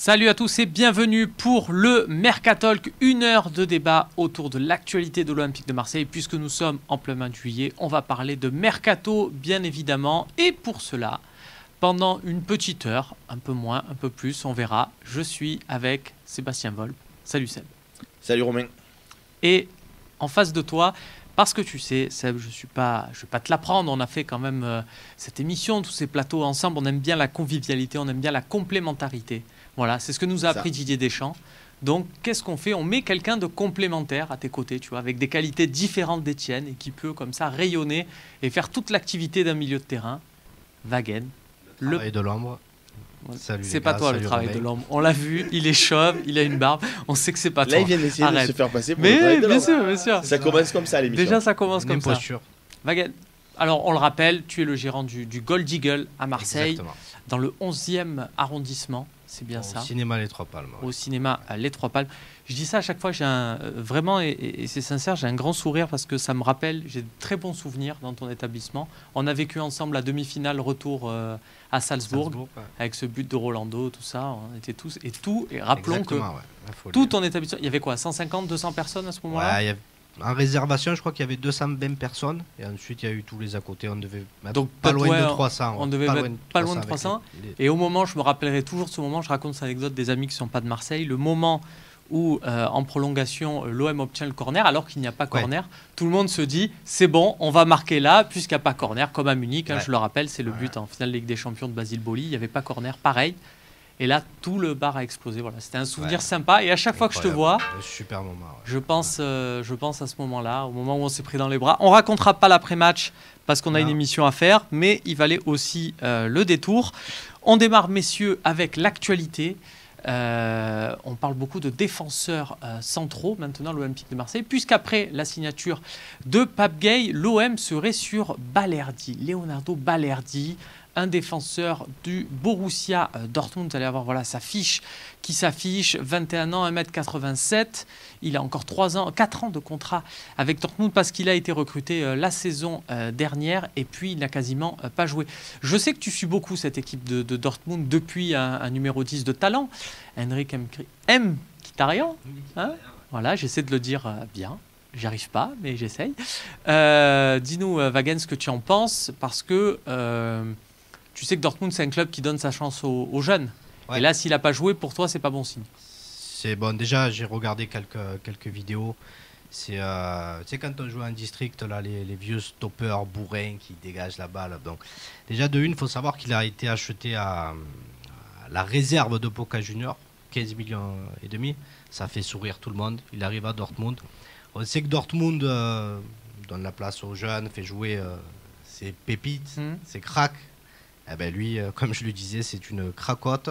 Salut à tous et bienvenue pour le Mercatalk, une heure de débat autour de l'actualité de l'Olympique de Marseille. Puisque nous sommes en plein mois de juillet, on va parler de Mercato bien évidemment. Et pour cela, pendant une petite heure, un peu moins, un peu plus, on verra, je suis avec Sébastien Volpe. Salut Seb. Salut Romain. Et en face de toi, parce que tu sais, Seb, je vais pas te l'apprendre, on a fait quand même cette émission, tous ces plateaux ensemble, on aime bien la convivialité, on aime bien la complémentarité. Voilà, c'est ce que nous a appris Didier Deschamps. Donc, qu'est-ce qu'on fait? On met quelqu'un de complémentaire à tes côtés, tu vois, avec des qualités différentes des tiennes et qui peut comme ça rayonner et faire toute l'activité d'un milieu de terrain. Wagen. Le travail de l'ombre. C'est pas toi le travail de l'ombre. On l'a vu, il est chauve, il a une barbe. On sait que c'est pas toi. Là, il vient d'essayer de se faire passer pour le travail de l'ombre. Bien sûr. Ça commence comme ça l'émission. Déjà, ça commence comme ça. Posture. Wagen. Alors, on le rappelle, tu es le gérant du Gold Eagle à Marseille, Exactement. dans le 11e arrondissement. C'est bien ça. Au cinéma Les Trois Palmes. Au cinéma Les Trois Palmes. Je dis ça à chaque fois, j'ai vraiment, et c'est sincère, j'ai un grand sourire parce que ça me rappelle, j'ai de très bons souvenirs dans ton établissement. On a vécu ensemble la demi-finale retour à Salzbourg, avec ce but de Rolando, tout ça. On était tous, et rappelons Exactement, que tout ton établissement, il y avait quoi, 150, 200 personnes à ce moment-là? Ouais, en réservation, je crois qu'il y avait 220 personnes. Et ensuite, il y a eu tous les à côté. On devait mettre Donc, pas loin de 300. On devait mettre pas loin de 300. Et au moment, je me rappellerai toujours de ce moment, je raconte cette anecdote des amis qui ne sont pas de Marseille, le moment où, en prolongation, l'OM obtient le corner, alors qu'il n'y a pas corner, tout le monde se dit, c'est bon, on va marquer là, puisqu'il n'y a pas corner, comme à Munich, je le rappelle, c'est le but en finale de Ligue des Champions de Basile Boli, il n'y avait pas corner, pareil. Et là, tout le bar a explosé. Voilà, c'était un souvenir sympa. Et à chaque fois que je te vois, super moment, je pense à ce moment-là, au moment où on s'est pris dans les bras. On racontera pas l'après-match parce qu'on a une émission à faire, mais il valait aussi le détour. On démarre, messieurs, avec l'actualité. On parle beaucoup de défenseurs centraux maintenant, l'Olympique de Marseille, puisqu'après la signature de Pape Gueye, l'OM serait sur Balerdi, Leonardo Balerdi, un défenseur du Borussia Dortmund. Vous allez avoir sa fiche qui s'affiche, 21 ans, 1m87. Il a encore 4 ans de contrat avec Dortmund parce qu'il a été recruté la saison dernière et puis il n'a quasiment pas joué. Je sais que tu suis beaucoup cette équipe de Dortmund depuis un numéro 10 de talent, Henrik Mkhitaryan. Hein, voilà, j'essaie de le dire bien. J'y arrive pas, mais j'essaye. Dis-nous, Wagen, ce que tu en penses, parce que tu sais que Dortmund, c'est un club qui donne sa chance aux jeunes. Ouais. Et là, s'il n'a pas joué, pour toi, c'est pas bon signe. C'est bon. Déjà, j'ai regardé quelques vidéos. C'est tu sais, quand on joue en district, là, les vieux stoppeurs bourrins qui dégagent la balle. Donc, déjà, de une, il faut savoir qu'il a été acheté à la réserve de Boca Juniors, 15 millions et demi. Ça fait sourire tout le monde. Il arrive à Dortmund. On sait que Dortmund donne la place aux jeunes, fait jouer ses pépites, ses cracks. Eh ben lui, comme je le disais, c'est une cracotte.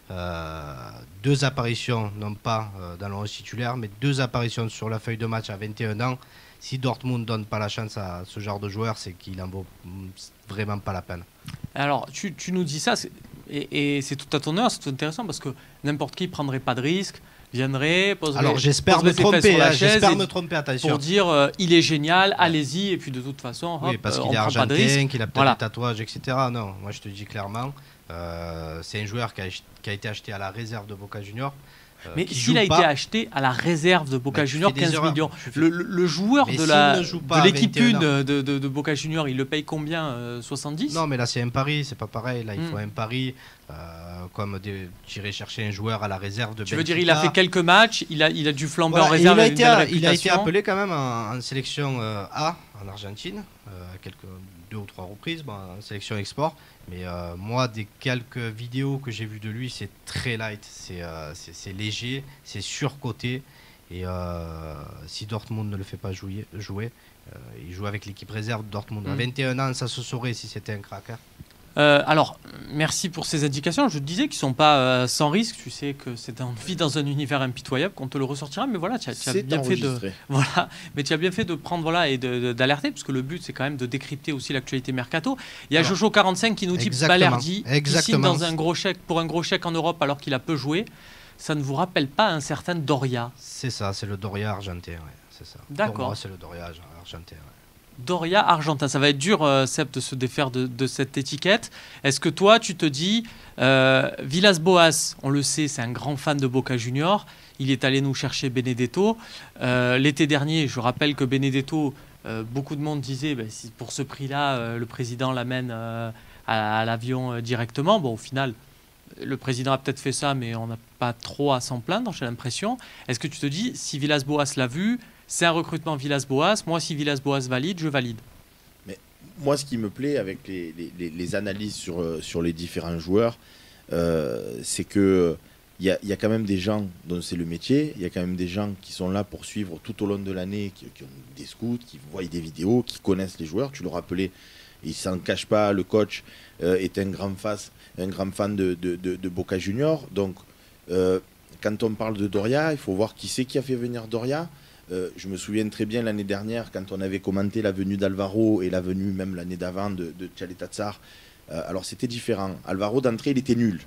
2 apparitions, non pas dans le 11 titulaire, mais 2 apparitions sur la feuille de match à 21 ans. Si Dortmund ne donne pas la chance à ce genre de joueur, c'est qu'il en vaut vraiment pas la peine. Alors, tu nous dis ça, et c'est tout à ton honneur, c'est tout intéressant, parce que n'importe qui ne prendrait pas de risque, viendrait, poserait... Alors j'espère me tromper, attention. Pour dire, il est génial, allez-y, et puis de toute façon, oui, parce qu'il est argentin, qu'il a peut-être des tatouages, etc. Non, moi je te dis clairement, c'est un joueur qui a été acheté à la réserve de Boca Juniors. Mais s'il a été acheté à la réserve de Boca Juniors, 15 millions, le joueur de l'équipe 1 de Boca Juniors, il le paye combien, 70? Non, mais là c'est un pari, c'est pas pareil. Là il faut un pari, comme j'irai chercher un joueur à la réserve de Benfica. Tu veux dire, il a fait quelques matchs, il a du flambeur en réserve. Il a été appelé quand même en sélection A en Argentine, à 2 ou 3 reprises, en sélection export. Mais moi, des quelques vidéos que j'ai vues de lui, c'est très light, c'est léger, c'est surcoté. Et si Dortmund ne le fait pas jouer, il joue avec l'équipe réserve de Dortmund. À 21 ans, ça se saurait si c'était un crack. Alors, merci pour ces indications. Je te disais qu'ils ne sont pas sans risque. Tu sais que on vit dans un univers impitoyable, qu'on te le ressortira. Mais voilà, tu as bien fait de prendre et d'alerter, parce que le but, c'est quand même de décrypter aussi l'actualité mercato. Il y a Jojo45 qui nous dit Balerdi, qui signe pour un gros chèque en Europe alors qu'il a peu joué. Ça ne vous rappelle pas un certain Doria? C'est ça, c'est le Doria argentin. Ouais, c'est ça. D'accord. Pour moi, c'est le Doria argentin. Ouais. Doria argentin. Ça va être dur, Seb, de se défaire de cette étiquette. Est-ce que toi, tu te dis, Villas-Boas, on le sait, c'est un grand fan de Boca Junior. Il est allé nous chercher Benedetto. L'été dernier, je rappelle que Benedetto, beaucoup de monde disait, si pour ce prix-là, le président l'amène à l'avion directement. Bon, au final, le président a peut-être fait ça, mais on n'a pas trop à s'en plaindre, j'ai l'impression. Est-ce que tu te dis, si Villas-Boas l'a vu, c'est un recrutement Villas-Boas, moi, si Villas-Boas valide, je valide. Mais moi, ce qui me plaît avec les analyses sur les différents joueurs, c'est que il y a quand même des gens dont c'est le métier, il y a quand même des gens qui sont là pour suivre tout au long de l'année, qui ont des scouts, qui voient des vidéos, qui connaissent les joueurs. Tu le rappelais, il ne s'en cache pas, le coach est un grand fan de Boca Junior. Donc, quand on parle de Doria, il faut voir qui c'est qui a fait venir Doria. Je me souviens très bien l'année dernière, quand on avait commenté la venue d'Alvaro et la venue même l'année d'avant de Tchaleta-Tsar. Alors, c'était différent. Alvaro, d'entrée, il était nul.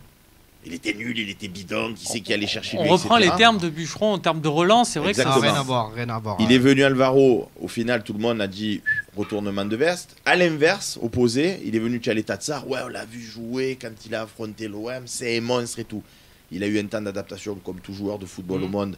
Il était nul, il était bidon, qui c'est qui allait chercher lui, on reprend les termes de Bûcheron en termes de relance, c'est vrai Exactement. que ça n'a rien à voir. Il est venu Alvaro, au final tout le monde a dit retournement de veste. À l'inverse, opposé, il est venu Tchaleta-Tsar, ouais on l'a vu jouer quand il a affronté l'OM, c'est un monstre et tout. Il a eu un temps d'adaptation comme tout joueur de football au monde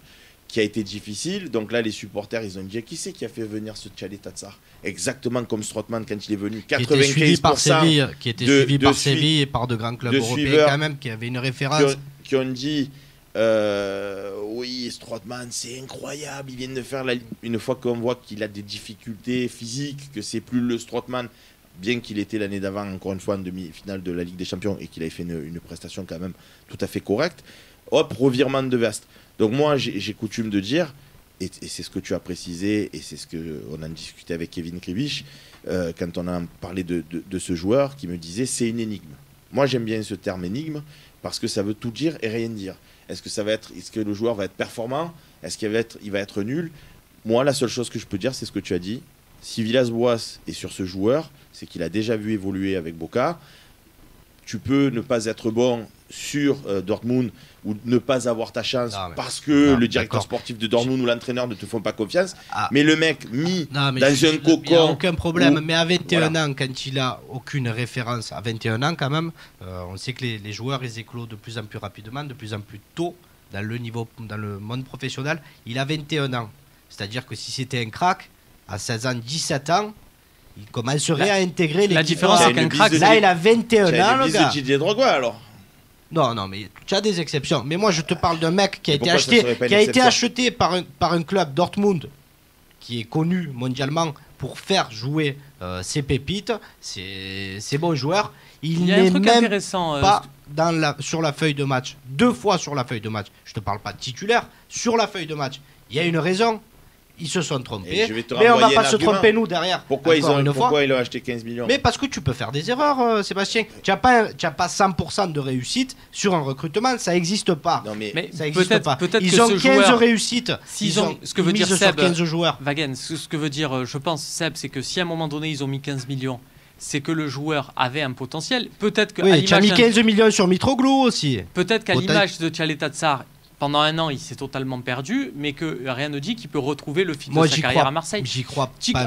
qui a été difficile. Donc là les supporters ils ont dit qui c'est qui a fait venir ce Tchaleta-Tsar? Exactement comme Strootman quand il est venu. 95% qui était suivi par Séville et par de grands clubs européens quand même, qui avait une référence. Qui ont dit oui, Strootman c'est incroyable, il vient de faire une fois qu'on voit qu'il a des difficultés physiques, que c'est plus le Strootman, bien qu'il était l'année d'avant encore une fois en demi-finale de la Ligue des Champions et qu'il avait fait une prestation quand même tout à fait correcte, hop, revirement de veste. Donc moi j'ai coutume de dire, et c'est ce que tu as précisé, et c'est ce qu'on a discuté avec Kevin Krivich, quand on a parlé de ce joueur, qui me disait c'est une énigme. Moi j'aime bien ce terme énigme, parce que ça veut tout dire et rien dire. Est-ce que le joueur va être performant? Est-ce qu'il va être nul? Moi la seule chose que je peux dire, c'est ce que tu as dit. Si Villas-Boas est sur ce joueur, c'est qu'il a déjà vu évoluer avec Boca. Tu peux ne pas être bon sur Dortmund ou ne pas avoir ta chance parce que le directeur sportif de Dortmund ou l'entraîneur ne te font pas confiance. Mais le mec mis dans un cocon... Il n'y a aucun problème. Mais à 21 ans, quand il n'a aucune référence, à 21 ans quand même, on sait que les joueurs ils éclosent de plus en plus rapidement, de plus en plus tôt dans le monde professionnel. Il a 21 ans. C'est-à-dire que si c'était un crack, à 16 ans, 17 ans, il commencerait à intégrer les... La différence avec un crack, là il a 21 ans, le gars. Didier Drogba alors. Non, mais tu as des exceptions. Mais moi, je te parle d'un mec qui a été acheté par un club, Dortmund, qui est connu mondialement pour faire jouer ses pépites, ses bons joueurs. Il n'est même pas sur la feuille de match. 2 fois sur la feuille de match. Je te parle pas de titulaire. Sur la feuille de match. Il y a une raison. Ils se sont trompés. Mais on va pas se tromper nous derrière. Pourquoi ils ont acheté 15 millions? Mais parce que tu peux faire des erreurs, Sébastien. Tu n'as pas 100% de réussite sur un recrutement, ça n'existe pas. Non, mais ça n'existe pas. Ils ont 15 réussites. Ce que veut dire Seb, 15 joueurs. Wagen, ce que veut dire, je pense, Seb, c'est que si à un moment donné ils ont mis 15 millions, c'est que le joueur avait un potentiel. Peut-être que tu as mis 15 millions sur Mitroglou aussi. Peut-être qu'à l'image de Tchaleta-Tsar, pendant un an, il s'est totalement perdu, mais que rien ne dit qu'il peut retrouver le fil de sa carrière à Marseille. J'y crois pas.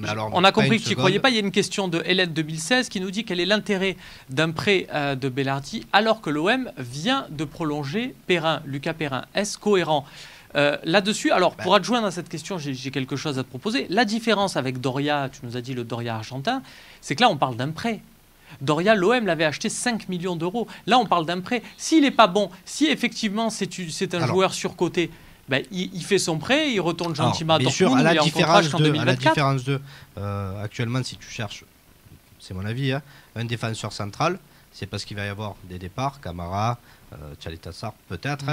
Alors, on a compris que tu n'y croyais pas. Il y a une question de Hélène 2016 qui nous dit quel est l'intérêt d'un prêt de Bellardi alors que l'OM vient de prolonger Lucas Perrin. Est-ce cohérent là-dessus? Alors, pour adjoindre à cette question, j'ai quelque chose à te proposer. La différence avec Doria, tu nous as dit le Doria argentin, c'est que là, on parle d'un prêt. Doria, l'OM l'avait acheté 5 millions d'euros. Là, on parle d'un prêt. S'il n'est pas bon, si effectivement c'est un joueur surcoté, il fait son prêt, il retourne gentiment à Dortmund, il est en contrat jusqu'en 2024. À la différence de, actuellement, si tu cherches, c'est mon avis, un défenseur central, c'est parce qu'il va y avoir des départs, Camara, Tchaleta-Tsar, peut-être.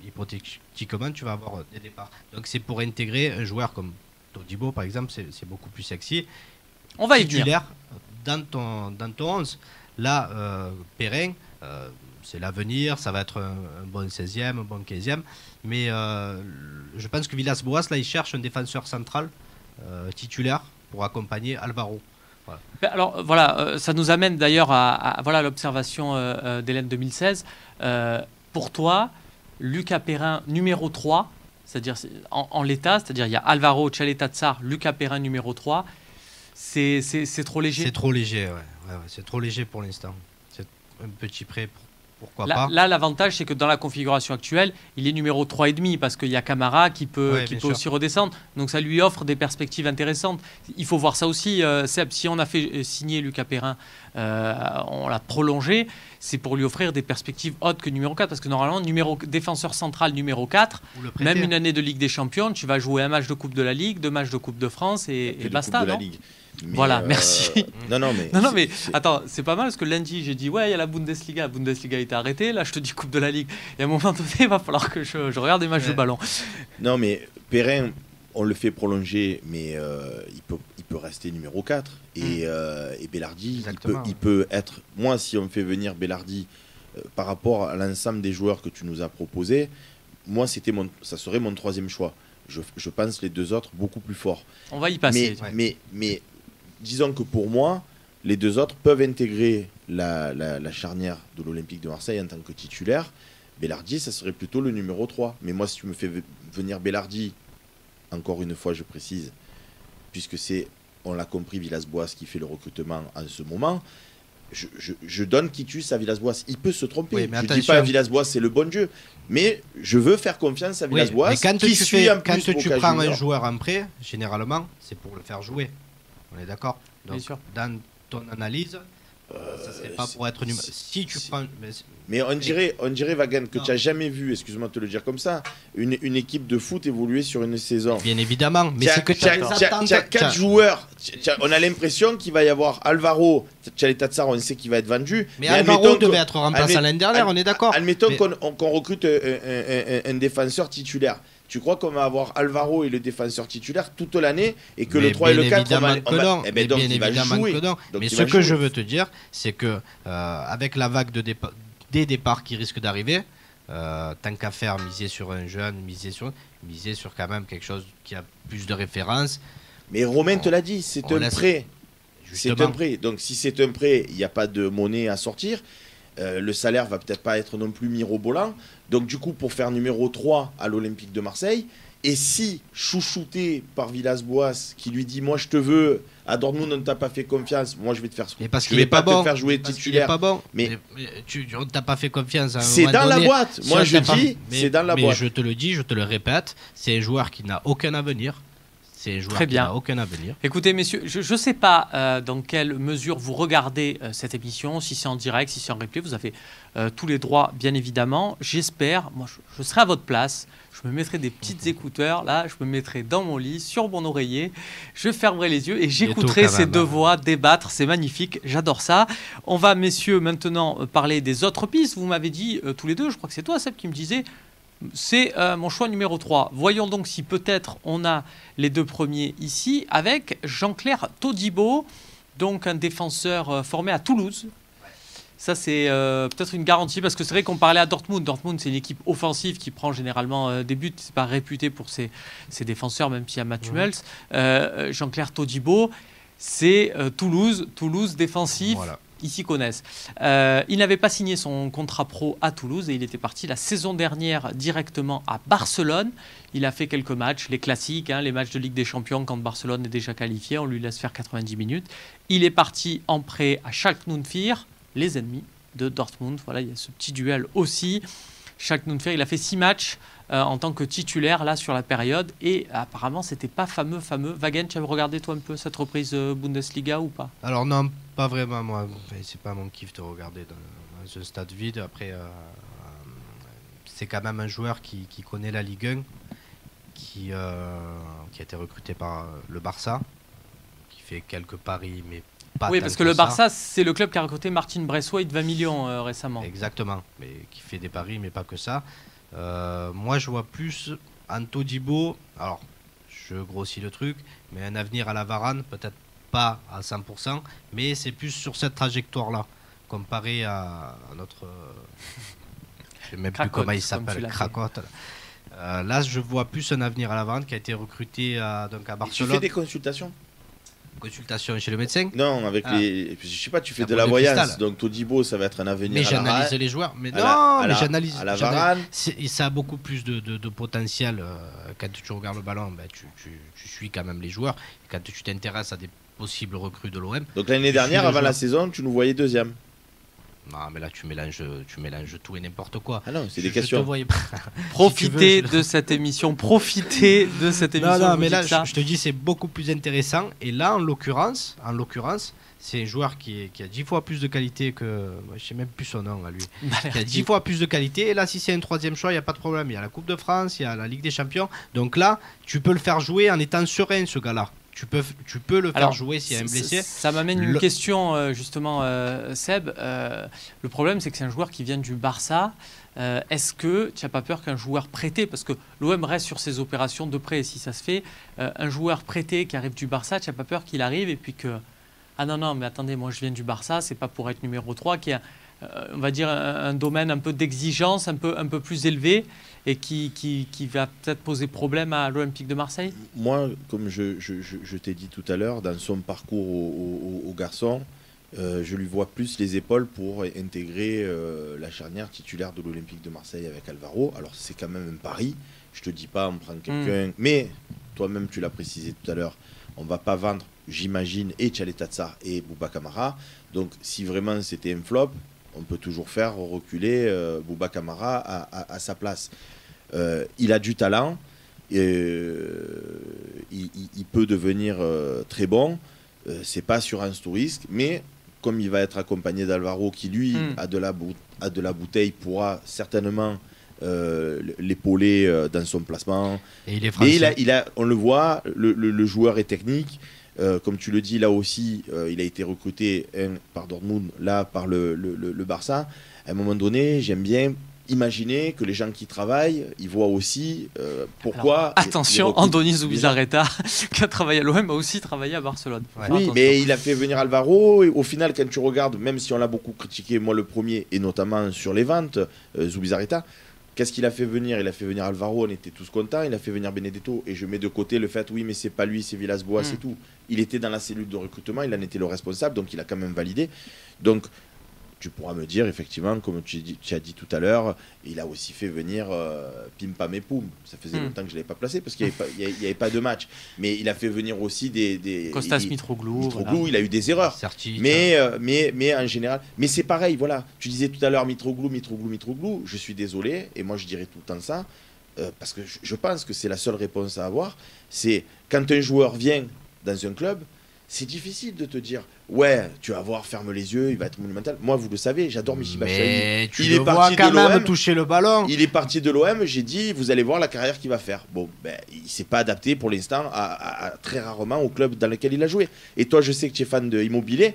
Hypothétiquement, tu vas avoir des départs. Donc c'est pour intégrer un joueur comme Todibo, par exemple, c'est beaucoup plus sexy. On va y venir. Dans ton 11, là, Perrin, c'est l'avenir, ça va être un bon 16e, un bon 15e, mais je pense que Villas-Boas, là, il cherche un défenseur central titulaire pour accompagner Alvaro. Voilà. Alors voilà, ça nous amène d'ailleurs à l'observation d'Hélène 2016. Pour toi, Lucas Perrin, numéro 3, c'est-à-dire en l'état, c'est-à-dire il y a Alvaro, Tchaleta-Tsar, Lucas Perrin numéro 3. C'est trop léger. C'est trop léger, ouais, c'est trop léger pour l'instant. C'est un petit prêt, pourquoi pas. Là, l'avantage, c'est que dans la configuration actuelle, il est numéro 3,5 parce qu'il y a Camara qui peut aussi redescendre. Donc ça lui offre des perspectives intéressantes. Il faut voir ça aussi, Seb. Si on a fait signer Lucas Perrin, on l'a prolongé, c'est pour lui offrir des perspectives hautes que numéro 4. Parce que normalement, défenseur central numéro 4, même une année de Ligue des Champions, tu vas jouer un match de Coupe de la Ligue, 2 matchs de Coupe de France et basta. Coupe de non la Ligue. Mais voilà, merci. Non, mais attends, c'est pas mal parce que lundi, j'ai dit, ouais, il y a la Bundesliga. La Bundesliga a été arrêtée. Là, je te dis Coupe de la Ligue. Et à un moment donné, il va falloir que je regarde des matchs de ballon. Non, mais Perrin, on le fait prolonger, mais il peut rester numéro 4. Et Belardi, il peut être... Moi, si on me fait venir Belardi par rapport à l'ensemble des joueurs que tu nous as proposés, moi, ça serait mon 3e choix. Je pense les 2 autres beaucoup plus forts. On va y passer. Mais disons que pour moi, les 2 autres peuvent intégrer la charnière de l'Olympique de Marseille en tant que titulaire. Belardi, ça serait plutôt le numéro 3. Mais moi, si tu me fais venir Belardi, encore une fois, je précise, puisque c'est, on l'a compris, Villas-Boas qui fait le recrutement en ce moment, je donne quitus à Villas-Boas. Il peut se tromper. Je ne dis pas à Villas-Boas, c'est le bon Dieu. Mais je veux faire confiance à Villas-Boas. Mais quand tu prends un joueur en prêt, généralement, c'est pour le faire jouer. On est d'accord. Donc, dans ton analyse, ça serait pas pour être numéro. Si tu prends. Mais on dirait Vagan, que tu n'as jamais vu, excuse-moi de te le dire comme ça, une équipe de foot évoluer sur une saison. Bien évidemment, mais c'est que tu as 4 joueurs. On a l'impression qu'il va y avoir Alvaro, Tchaleta-Tsar, on sait qu'il va être vendu. Mais Alvaro devait être remplaçant l'année dernière, on est d'accord. Admettons qu'on recrute un défenseur titulaire. Tu crois qu'on va avoir Alvaro et le défenseur titulaire toute l'année et que le 3 et le 4 donc il va jouer. Mais ce que je veux te dire, c'est que avec la vague des départs qui risquent d'arriver, tant qu'à faire, miser sur un jeune, miser sur quand même quelque chose qui a plus de références. Mais Romain te l'a dit, c'est un prêt. C'est un prêt. Donc si c'est un prêt, il n'y a pas de monnaie à sortir. Le salaire va peut-être pas être non plus mirobolant. Donc du coup, pour faire numéro 3 à l'Olympique de Marseille, et si chouchouté par Villas-Boas qui lui dit moi je te veux, à Dortmund on ne t'a pas fait confiance, moi je vais te faire te faire jouer titulaire. Pas bon. Mais on ne t'a pas fait confiance. C'est dans la boîte. Moi je dis, c'est dans la boîte. Mais je te le dis, je te le répète, c'est un joueur qui n'a aucun avenir. Très bien. Aucun avenir. Écoutez, messieurs, je ne sais pas dans quelle mesure vous regardez cette émission, si c'est en direct, si c'est en replay, vous avez tous les droits, bien évidemment. J'espère, moi je serai à votre place, je me mettrai des petites écouteurs, là, je me mettrai dans mon lit, sur mon oreiller, je fermerai les yeux et j'écouterai ces 2 voix débattre, c'est magnifique, j'adore ça. On va, messieurs, maintenant parler des autres pistes. Vous m'avez dit tous les deux, je crois que c'est toi, Seb, qui me disait... C'est mon choix numéro 3. Voyons donc si peut-être on a les 2 premiers ici avec Jean-Claire Todibo, donc un défenseur formé à Toulouse. Ça, c'est peut-être une garantie parce que c'est vrai qu'on parlait à Dortmund. Dortmund, c'est une équipe offensive qui prend généralement des buts. C'est pas réputé pour ses défenseurs, même s'il y a Matt Hummels. Jean-Claire Todibo, c'est Toulouse défensif. Voilà. Ils s'y connaissent. Il n'avait pas signé son contrat pro à Toulouse et il était parti la saison dernière directement à Barcelone. Il a fait quelques matchs, les classiques, les matchs de Ligue des Champions quand Barcelone est déjà qualifié. On lui laisse faire 90 minutes. Il est parti en prêt à Schalke 04, les ennemis de Dortmund. Voilà, il y a ce petit duel aussi. Schalke 04, il a fait 6 matchs en tant que titulaire là sur la période et apparemment c'était pas fameux. Wagen, tu avais regardé toi un peu cette reprise Bundesliga ou pas? Alors non, pas vraiment moi, c'est pas mon kiff de regarder dans ce stade vide. Après c'est quand même un joueur qui connaît la Ligue 1, qui a été recruté par le Barça, qui fait quelques paris mais pas. Oui, parce que le Barça, c'est le club qui a recruté Martin Braithwaite de 20 millions récemment. Exactement, mais qui fait des paris mais pas que ça. Moi je vois plus Todibo, alors je grossis le truc, mais un avenir à la Varane, peut-être pas à 100%, mais c'est plus sur cette trajectoire-là, comparé à notre... je ne sais même plus comment il s'appelle, Cracotte. Là je vois plus un avenir à la Varane qui a été recruté donc à Barcelone. Et tu fais des consultations? Consultation chez le médecin. Non, avec les. Je sais pas, tu fais La de la boule de voyance, cristal. donc Todibo, ça va être un avenir. Mais à la j'analyse rade, les joueurs. Mais à non, la- mais à j'analyse. à la Varane. Ça a beaucoup plus de potentiel quand tu regardes le ballon. Ben, tu suis quand même les joueurs. Et quand tu t'intéresses à des possibles recrues de l'OM. Donc l'année dernière, avant la saison, tu nous voyais deuxième. Non, mais là, tu mélanges tout et n'importe quoi. Ah non, c'est des Je questions. te voyais pas. Profitez Si tu veux, de cette émission. Profitez de cette émission. Non, je mais vous là, dis ça. je te dis, c'est beaucoup plus intéressant. Et là, en l'occurrence, c'est un joueur qui a 10 fois plus de qualité que. Je sais même plus son nom à lui. Qui a 10 fois plus de qualité. Et là, si c'est un troisième choix, il n'y a pas de problème. Il y a la Coupe de France, il y a la Ligue des Champions. Donc là, tu peux le faire jouer en étant serein, ce gars-là. Tu peux le faire jouer s'il y a un blessé. Ça m'amène une question, justement, Seb. Le problème, c'est que c'est un joueur qui vient du Barça. Est-ce que tu n'as pas peur qu'un joueur prêté, parce que l'OM reste sur ses opérations de prêt, si ça se fait, un joueur prêté qui arrive du Barça, tu n'as pas peur qu'il arrive et puis que... Ah non, mais attendez, moi je viens du Barça, c'est pas pour être numéro 3, qui a, on va dire, un domaine un peu d'exigence, un peu plus élevé, et qui va peut-être poser problème à l'Olympique de Marseille? Moi, comme je t'ai dit tout à l'heure, dans son parcours au garçon, je lui vois plus les épaules pour intégrer la charnière titulaire de l'Olympique de Marseille avec Alvaro. Alors c'est quand même un pari. Je te dis pas on prend quelqu'un, mais toi-même tu l'as précisé tout à l'heure, on va pas vendre, j'imagine, et Tchaleta Tsar et Bouba Kamara. Donc si vraiment c'était un flop, on peut toujours faire reculer Bouba Kamara à sa place. Il a du talent, il peut devenir très bon. C'est pas assurance tout risque, mais comme il va être accompagné d'Alvaro qui lui a de la bouteille, pourra certainement l'épauler dans son placement. Et il est français. Et on le voit, le joueur est technique. Comme tu le dis, là aussi, il a été recruté par Dortmund, là par le Barça. À un moment donné, j'aime bien imaginer que les gens qui travaillent, ils voient aussi pourquoi... Alors, attention, Andoni Zubizarreta, qui a travaillé à l'OM, a aussi travaillé à Barcelone. Ouais. Oui, mais il a fait venir Alvaro, et au final, quand tu regardes, même si on l'a beaucoup critiqué, moi le premier, et notamment sur les ventes, Zubizarreta, qu'est-ce qu'il a fait venir? Il a fait venir Alvaro, on était tous contents. Il a fait venir Benedetto. Et je mets de côté le fait, oui, mais c'est pas lui, c'est Villas-Boas, c'est tout. Il était dans la cellule de recrutement, il en était le responsable, donc il a quand même validé. Donc, tu pourras me dire, effectivement, comme tu as dit tout à l'heure, il a aussi fait venir Pim Pam et Poum. Ça faisait longtemps que je ne l'avais pas placé parce qu'il n'y avait pas de match. Mais il a fait venir aussi des Kostas Mitroglou. Voilà. Il a eu des erreurs. Mais en général, mais c'est pareil, voilà. Tu disais tout à l'heure Mitroglou. Je suis désolé, et moi je dirais tout le temps ça, parce que je pense que c'est la seule réponse à avoir. C'est quand un joueur vient dans un club, c'est difficile de te dire ouais, tu vas voir, ferme les yeux, il va être monumental. Moi, vous le savez, j'adore Michy Batshuayi. Il est parti quand même toucher le ballon. Il est parti de l'OM, j'ai dit vous allez voir la carrière qu'il va faire. Bon, ben, il s'est pas adapté pour l'instant très rarement au club dans lequel il a joué. Et toi, je sais que tu es fan de Immobilier.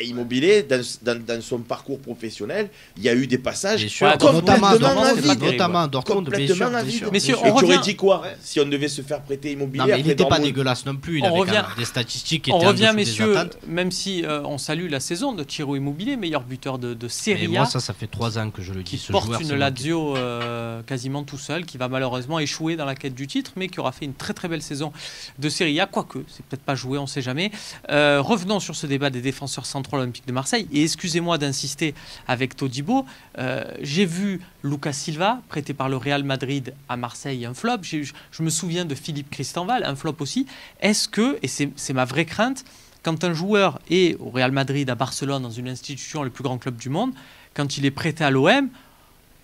Immobilier, dans son parcours professionnel, il y a eu des passages notamment Dortmund, complètement avides. Messieurs, et tu aurais dit quoi si on devait se faire prêter Immobilier? Non, mais il n'était pas dégueulasse non plus. Il avait quand même des statistiques qui étaient on revient, en dessous messieurs, des attentes. même si on salue la saison de Ciro Immobilier, meilleur buteur de Serie A. Moi, ça fait 3 ans que je le dis. Qui porte une Lazio quasiment tout seul, qui va malheureusement échouer dans la quête du titre, mais qui aura fait une très très belle saison de Serie A, quoique c'est peut-être pas joué, on ne sait jamais. Revenons sur ce débat des défenseurs centraux olympiques de Marseille, et excusez-moi d'insister avec Todibo. J'ai vu Lucas Silva, prêté par le Real Madrid à Marseille, un flop. Je me souviens de Philippe Cristanval, un flop aussi. Est-ce que, et c'est ma vraie crainte, quand un joueur est au Real Madrid, à Barcelone, dans une institution, le plus grand club du monde, quand il est prêté à l'OM,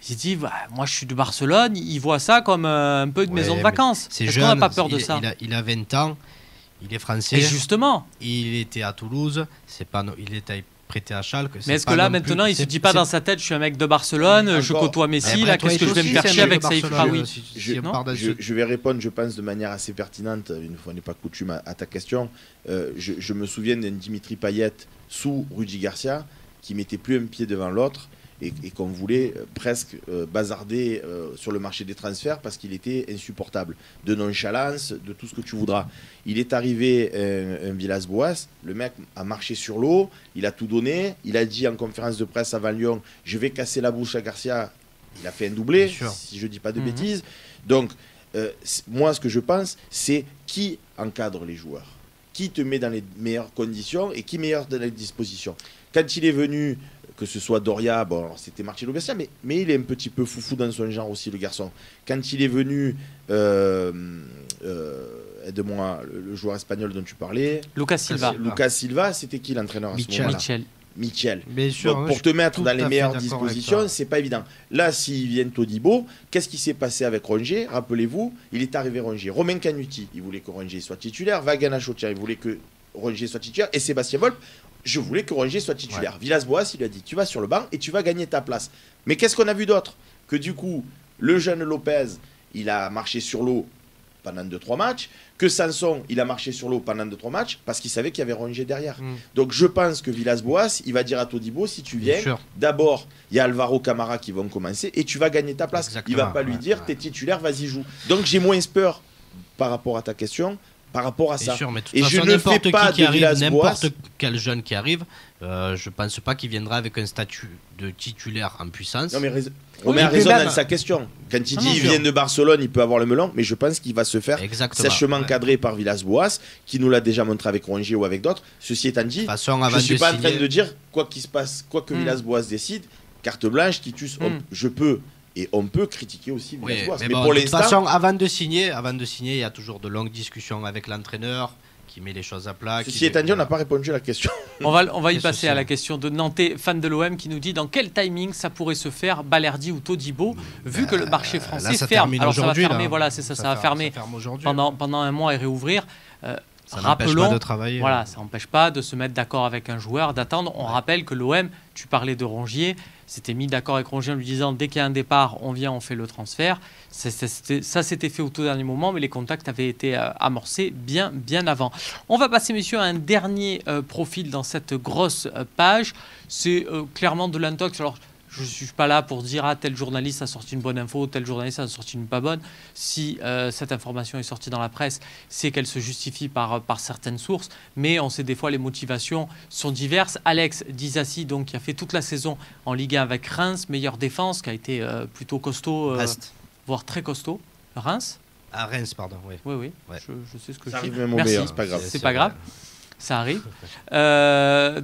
il se dit, bah, moi je suis de Barcelone, il voit ça comme un peu une maison de vacances. Est-ce qu'on n'a pas peur de ça? Il a 20 ans, il est français. Et justement. Il était à Toulouse, il était prêté à Schalke. Mais est-ce que là, maintenant, il ne se dit pas dans sa tête, je suis un mec de Barcelone, je côtoie Messi, là, qu'est-ce que je vais me faire chier avec Saïf Raoui? Je vais répondre, je pense, de manière assez pertinente, une fois n'est pas coutume, à ta question. Je me souviens d'un Dimitri Payet sous Rudy Garcia qui mettait plus un pied devant l'autre et qu'on voulait presque bazarder sur le marché des transferts parce qu'il était insupportable, de nonchalance, de tout ce que tu voudras. Il est arrivé un Villas-Boas, le mec a marché sur l'eau, il a tout donné, il a dit en conférence de presse avant Lyon, je vais casser la bouche à Garcia, il a fait un doublé, si je ne dis pas de bêtises. Donc, moi, ce que je pense, c'est qui encadre les joueurs. qui te met dans les meilleures conditions et qui meilleur dans les dispositions. Quand il est venu, que ce soit Doria, bon, c'était Marcelo Bielsa, mais il est un petit peu foufou dans son genre aussi, le garçon. Quand il est venu, aide-moi, le joueur espagnol dont tu parlais, Lucas Silva. Lucas Silva, c'était qui l'entraîneur à ce moment-là? Michel. Bien sûr, Donc, pour te mettre dans les meilleures dispositions, c'est pas évident. Là, s'il vient Todibo, qu'est-ce qui s'est passé avec Rongier? Rappelez-vous, il est arrivé Rongier. Romain Canuti, il voulait que Rongier soit titulaire. Vagan Achotia, il voulait que Rongier soit titulaire. Et Sébastien Volpe, je voulais que Rongier soit titulaire. Villas-Boas, il lui a dit, tu vas sur le banc et tu vas gagner ta place. Mais qu'est-ce qu'on a vu d'autre? Que du coup, le jeune Lopez, il a marché sur l'eau pendant 2-3 matchs, que Sanson, il a marché sur l'eau pendant 2-3 matchs, parce qu'il savait qu'il y avait Rongier derrière. Donc je pense que Villas-Boas, il va dire à Todibo, si tu viens, d'abord, il y a Alvaro Camara qui vont commencer, et tu vas gagner ta place. Il ne va pas lui dire, t'es titulaire, vas-y joue. Donc j'ai moins peur par rapport à ta question, par rapport à ça. Sûr, mais et je ne fais pas de Villas-Boas. N'importe quel jeune qui arrive, je pense pas qu'il viendra avec un statut de titulaire en puissance. Non mais Romain a raison dans sa question. Quand il dit il vient de Barcelone, il peut avoir le melon, mais je pense qu'il va se faire sèchement encadré par Villas-Boas, qui nous l'a déjà montré avec Rongier ou avec d'autres. Ceci étant dit, je ne suis pas en train de dire quoi qu'il se passe, quoi que Villas-Boas décide, carte blanche, Titus, je peux. Et on peut critiquer aussi Villas-Boas. Mais bon, pour l'instant, de toute façon, avant de signer, il y a toujours de longues discussions avec l'entraîneur qui met les choses à plat. Ceci étant dit, on n'a pas répondu à la question. On va y passer à la question de Nantais, fan de l'OM, qui nous dit dans quel timing ça pourrait se faire, Balerdi ou Todibo, vu que le marché français ferme. Alors ça va fermer, voilà, c'est ça, ça va fermer pendant un mois et réouvrir. Ça n'empêche pas de travailler. Voilà, ça n'empêche pas de se mettre d'accord avec un joueur, d'attendre. On rappelle que l'OM, tu parlais de Rongier, s'était mis d'accord avec Rongier en lui disant dès qu'il y a un départ, on vient, on fait le transfert. Ça s'était fait au tout dernier moment, mais les contacts avaient été amorcés bien avant. On va passer, messieurs, à un dernier profil dans cette grosse page. C'est clairement de l'intox. Alors, je ne suis pas là pour dire tel journaliste a sorti une bonne info, tel journaliste a sorti une pas bonne. Si cette information est sortie dans la presse, c'est qu'elle se justifie par certaines sources. Mais on sait des fois les motivations sont diverses. Alex Disasi, donc, qui a fait toute la saison en Ligue 1 avec Reims, meilleure défense, qui a été plutôt costaud, voire très costaud. Reims Ah, Reims, pardon. Oui. Ouais. Je sais ce que ça je dis. Arrive même au meilleur, c'est pas grave. C'est pas grave. Ça arrive.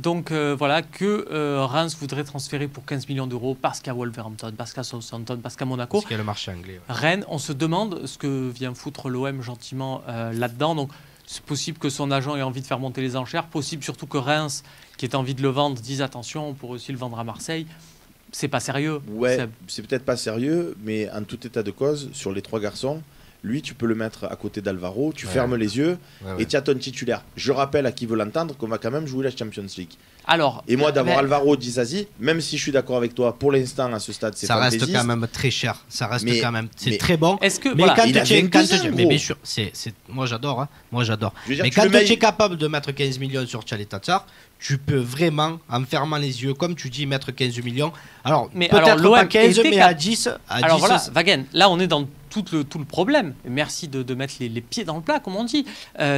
Donc voilà, que Reims voudrait transférer pour 15 millions d'euros parce qu'à Wolverhampton, parce qu'à Southampton, parce qu'à Monaco. Parce qu'il y a le marché anglais. Ouais. Rennes, on se demande ce que vient foutre l'OM gentiment là-dedans. Donc c'est possible que son agent ait envie de faire monter les enchères. Possible surtout que Reims, qui ait envie de le vendre, dise attention, on pourrait aussi le vendre à Marseille. C'est pas sérieux. Ouais, c'est peut-être pas sérieux, mais en tout état de cause, sur les 3 garçons, lui, tu peux le mettre à côté d'Alvaro, tu fermes les yeux et tu as ton titulaire. Je rappelle à qui veut l'entendre qu'on va quand même jouer la Champions League. Alors, et moi, d'avoir Alvaro Disasi, même si je suis d'accord avec toi, pour l'instant, à ce stade, c'est fantaisiste. Ça reste quand même très cher. Ça reste quand même, c'est très bon. Est-ce que, mais voilà, mais bien sûr, moi j'adore. Hein, moi j'adore. Mais quand tu es capable de mettre 15 millions sur Tchale Tatsar, tu peux vraiment, en fermant les yeux, comme tu dis, mettre 15 millions. Alors, peut-être pas 15, mais à 10. Alors voilà, Wagen, là on est dans tout le problème. Merci de mettre les pieds dans le plat, comme on dit.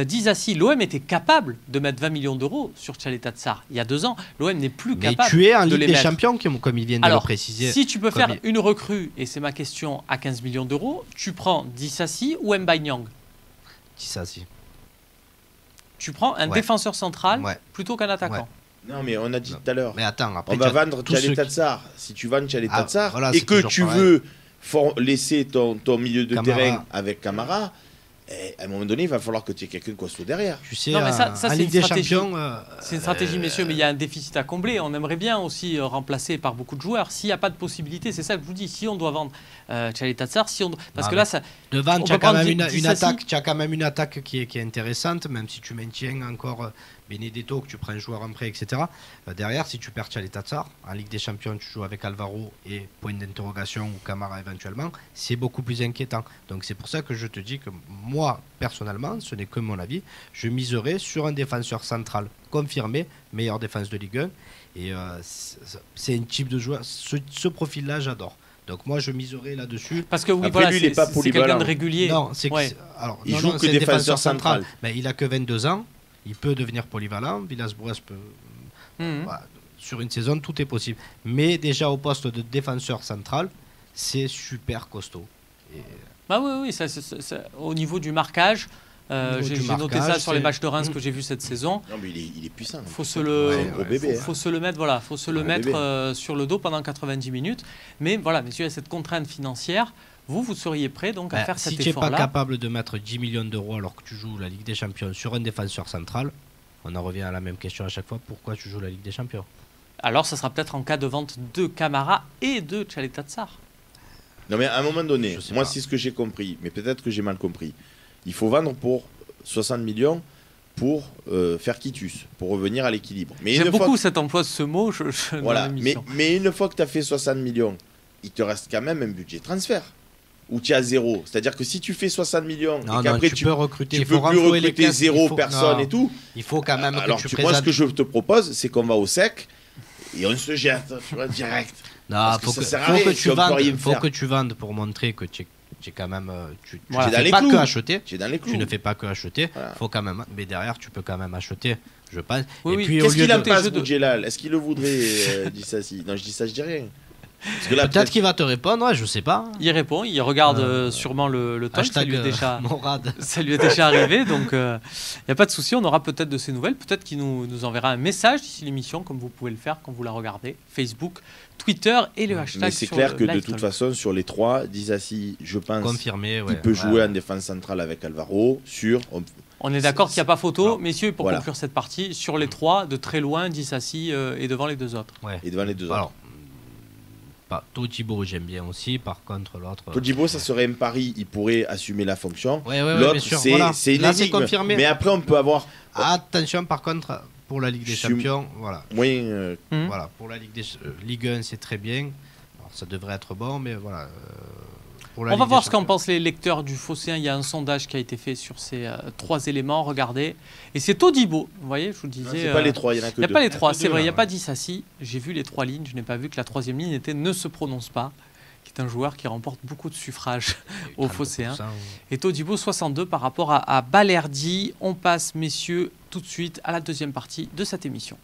Disasi, l'OM était capable de mettre 20 millions d'euros sur Tchale Tatsar il y a 2 ans. L'OM n'est plus capable de les mettre. Mais tu es en Ligue des Champions, comme ils viennent de le préciser. Si tu peux faire une recrue, et c'est ma question, à 15 millions d'euros, tu prends Disasi ou Mbaye-Niang? Disasi. Tu prends un défenseur central plutôt qu'un attaquant. Non, mais on a dit tout à l'heure. Mais attends, après, on va vendre Tchale Tatsar. Si tu vends Tchale Tatsar et que tu veux laisser ton milieu de terrain avec Camara, à un moment donné, il va falloir que tu aies quelqu'un costaud derrière. Tu sais, non, mais ça c'est une stratégie. C'est une stratégie, messieurs, mais il y a un déficit à combler. On aimerait bien aussi remplacer par beaucoup de joueurs. S'il n'y a pas de possibilité, c'est ça que je vous dis. Si on doit vendre Tchale Tatsar, parce que là, ça. Devant, tu as quand même une attaque. Tu as quand même une attaque qui est intéressante, même si tu maintiens encore Benedetto, que tu prends un joueur en prêt, etc. Derrière, si tu perds Tchale Tatsar, en Ligue des Champions, tu joues avec Alvaro et point d'interrogation ou Camara éventuellement, c'est beaucoup plus inquiétant. Donc c'est pour ça que je te dis que moi, personnellement, ce n'est que mon avis, je miserais sur un défenseur central confirmé, meilleure défense de Ligue 1. Et c'est un type de joueur, ce profil-là, j'adore. Donc moi, je miserais là-dessus. Parce que oui, après, voilà, c'est quelqu'un de régulier. Non, il joue que défenseur central. Mais il a que 22 ans. Il peut devenir polyvalent. Villas-Boas peut. Voilà, sur une saison, tout est possible. Mais déjà au poste de défenseur central, c'est super costaud. Bah oui, au niveau du marquage, J'ai noté ça sur les matchs de Reims que j'ai vus cette saison. Non, mais il est puissant. Faut se le, c'est un gros bébé. faut se le mettre, voilà, faut se le mettre sur le dos pendant 90 minutes. Mais voilà, messieurs, il y a cette contrainte financière. Vous seriez prêt donc à faire cet effort-là. Si tu n'es pas capable de mettre 10 millions d'euros alors que tu joues la Ligue des Champions sur un défenseur central, on en revient à la même question à chaque fois, pourquoi tu joues la Ligue des Champions? Alors ça sera peut-être en cas de vente de Camara et de Tchaleta Tsar. Non mais à un moment donné, moi pas. c'est ce que j'ai compris, mais peut-être que j'ai mal compris. Il faut vendre pour 60 millions pour faire quitus, pour revenir à l'équilibre. J'aime beaucoup cet emploi de ce mot. Voilà, mais une fois que tu as fait 60 millions, il te reste quand même un budget transfert. Ou tu es à zéro. C'est-à-dire que si tu fais 60 millions et qu'après tu peux recruter, tu peux plus recruter zéro personne et tout. Il faut quand même alors, que tu moi, ce que je te propose, c'est qu'on va au sec et on se jette, tu vois, direct. Non, faut que tu vendes pour montrer que tu es quand même. Tu ne fais pas que acheter. Tu ne fais pas que acheter. Voilà. Faut quand même, mais derrière, tu peux quand même acheter. Je pense. Oui, et puis, qu'est-ce qu'il a pas ce budget-là? Est-ce qu'il le voudrait dis ça si. Non, je dis ça, je dis rien. Peut-être qu'il va te répondre, ouais, je sais pas. Il répond, il regarde sûrement le temps. Ça lui est déjà arrivé, donc il n'y a pas de souci. On aura peut-être de ces nouvelles. Peut-être qu'il nous enverra un message d'ici l'émission, comme vous pouvez le faire quand vous la regardez. Facebook, Twitter et le hashtag. Mais c'est clair que de toute façon, sur les trois, Disasi, je pense, confirmé, il peut jouer en défense centrale avec Alvaro. On est d'accord qu'il n'y a pas photo, messieurs, pour conclure cette partie, sur les trois, de très loin, Disasi est devant les deux autres. Et devant les deux autres. Todibo, j'aime bien aussi. Par contre, l'autre. Todibo, ça serait un pari. Il pourrait assumer la fonction. L'autre, c'est une énigme. Confirmé. Mais après, on peut avoir. Attention, par contre, pour la Ligue des Champions, voilà. Voilà, pour la Ligue 1, c'est très bien. Alors, ça devrait être bon, mais voilà. On va voir ce qu'en pensent les lecteurs du Phocéen. Il y a un sondage qui a été fait sur ces trois éléments. Regardez. Et c'est Todibo. Vous voyez, je vous disais. C'est pas les trois, il n'y en a que deux. Il n'y a pas les trois, c'est vrai. Il n'y a pas Disasi. J'ai vu les trois lignes. Je n'ai pas vu que la troisième ligne était ne se prononce pas, qui est un joueur qui remporte beaucoup de suffrages au Phocéen. Et Todibo, 62 par rapport à Balerdi. On passe, messieurs, tout de suite à la deuxième partie de cette émission.